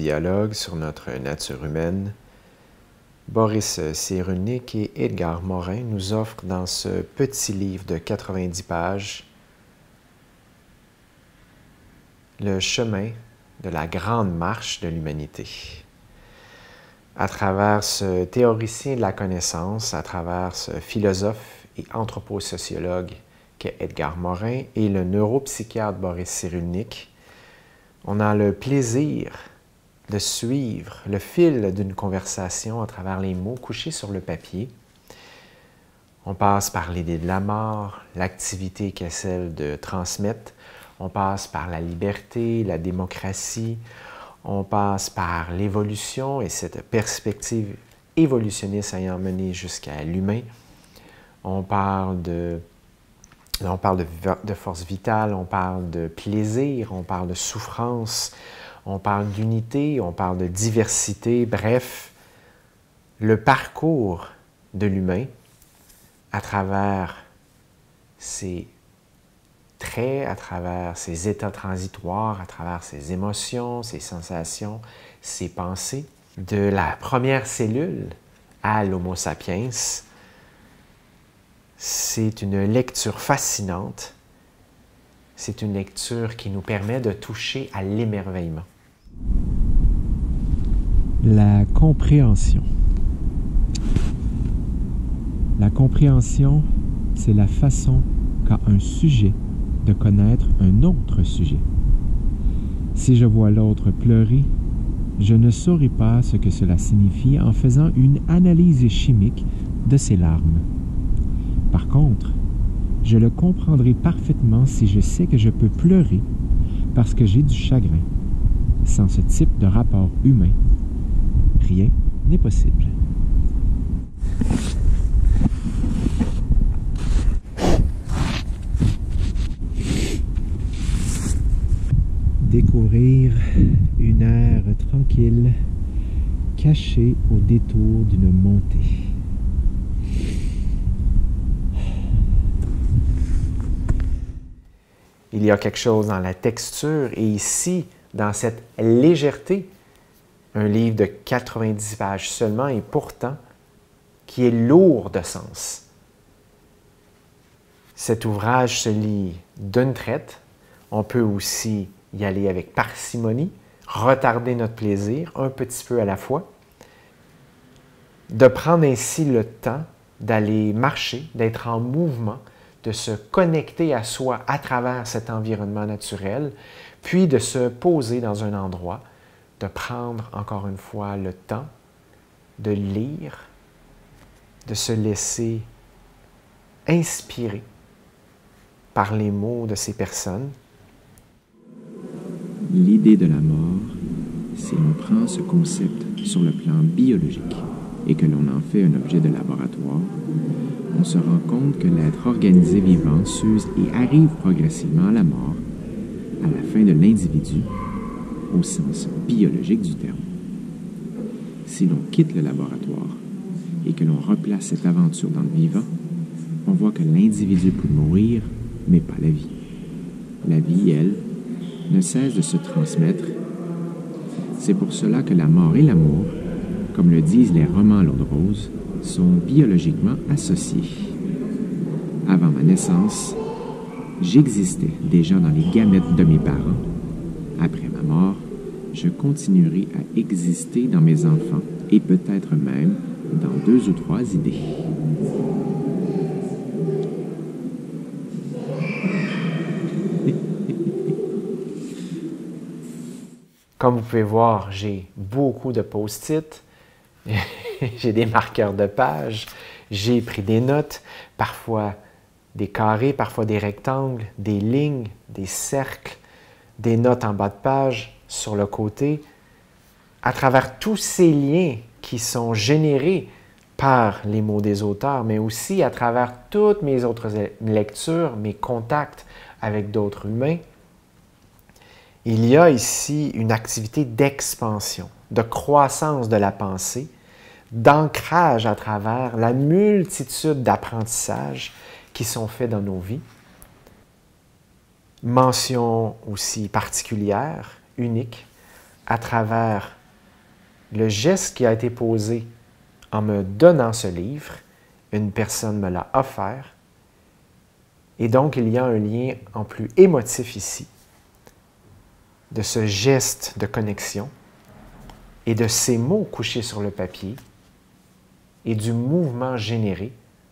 dialogue sur notre nature humaine, Boris Cyrulnik et Edgar Morin nous offrent dans ce petit livre de 90 pages le chemin de la grande marche de l'humanité. À travers ce théoricien de la connaissance, à travers ce philosophe et anthroposociologue qu'est Edgar Morin et le neuropsychiatre Boris Cyrulnik, on a le plaisir de suivre le fil d'une conversation à travers les mots couchés sur le papier. On passe par l'idée de la mort, l'activité qui est celle de transmettre. On passe par la liberté, la démocratie. On passe par l'évolution et cette perspective évolutionniste ayant mené jusqu'à l'humain. On parle de force vitale, on parle de plaisir, on parle de souffrance, on parle d'unité, on parle de diversité. Bref, le parcours de l'humain à travers ses traits, à travers ses états transitoires, à travers ses émotions, ses sensations, ses pensées, de la première cellule à l'Homo sapiens. C'est une lecture fascinante. C'est une lecture qui nous permet de toucher à l'émerveillement. La compréhension. La compréhension, c'est la façon qu'a un sujet de connaître un autre sujet. Si je vois l'autre pleurer, je ne saurais pas ce que cela signifie en faisant une analyse chimique de ses larmes. Par contre, je le comprendrai parfaitement si je sais que je peux pleurer parce que j'ai du chagrin. Sans ce type de rapport humain, rien n'est possible. Découvrir une aire tranquille cachée au détour d'une montée. Il y a quelque chose dans la texture et ici, dans cette légèreté, un livre de 90 pages seulement et pourtant qui est lourd de sens. Cet ouvrage se lit d'une traite. On peut aussi y aller avec parcimonie, retarder notre plaisir un petit peu à la fois, de prendre ainsi le temps d'aller marcher, d'être en mouvement, de se connecter à soi à travers cet environnement naturel, puis de se poser dans un endroit, de prendre encore une fois le temps de lire, de se laisser inspirer par les mots de ces personnes. L'idée de la mort, c'est on prend ce concept sur le plan biologique et que l'on en fait un objet de laboratoire, on se rend compte que l'être organisé vivant s'use et arrive progressivement à la mort, à la fin de l'individu, au sens biologique du terme. Si l'on quitte le laboratoire et que l'on replace cette aventure dans le vivant, on voit que l'individu peut mourir, mais pas la vie. La vie, elle, ne cesse de se transmettre. C'est pour cela que la mort et l'amour, comme le disent les romans l'eau de rose, sont biologiquement associés. Avant ma naissance, j'existais déjà dans les gamètes de mes parents. Après ma mort, je continuerai à exister dans mes enfants et peut-être même dans 2 ou 3 idées. Comme vous pouvez voir, j'ai beaucoup de post-it, j'ai des marqueurs de page, j'ai pris des notes, parfois des carrés, parfois des rectangles, des lignes, des cercles, des notes en bas de page, sur le côté. À travers tous ces liens qui sont générés par les mots des auteurs, mais aussi à travers toutes mes autres lectures, mes contacts avec d'autres humains, il y a ici une activité d'expansion, de croissance de la pensée, d'ancrage à travers la multitude d'apprentissages qui sont faits dans nos vies. Mention aussi particulière, unique, à travers le geste qui a été posé en me donnant ce livre, une personne me l'a offert, et donc il y a un lien en plus émotif ici, de ce geste de connexion et de ces mots couchés sur le papier et du mouvement généré,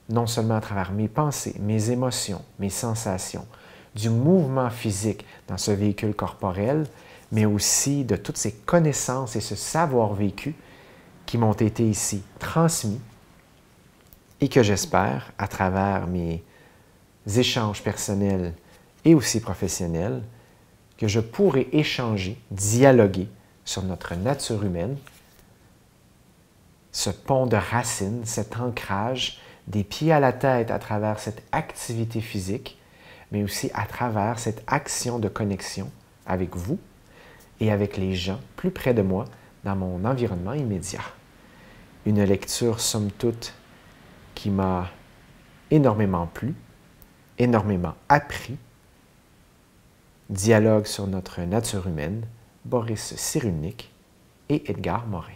non seulement à travers mes pensées, mes émotions, mes sensations, du mouvement physique dans ce véhicule corporel, mais aussi de toutes ces connaissances et ce savoir vécu qui m'ont été ici transmis et que j'espère, à travers mes échanges personnels et aussi professionnels, que je pourrai échanger, dialoguer sur notre nature humaine, ce pont de racines, cet ancrage des pieds à la tête à travers cette activité physique, mais aussi à travers cette action de connexion avec vous et avec les gens plus près de moi dans mon environnement immédiat. Une lecture, somme toute, qui m'a énormément plu, énormément appris. Dialogue sur notre nature humaine, Boris Cyrulnik et Edgar Morin.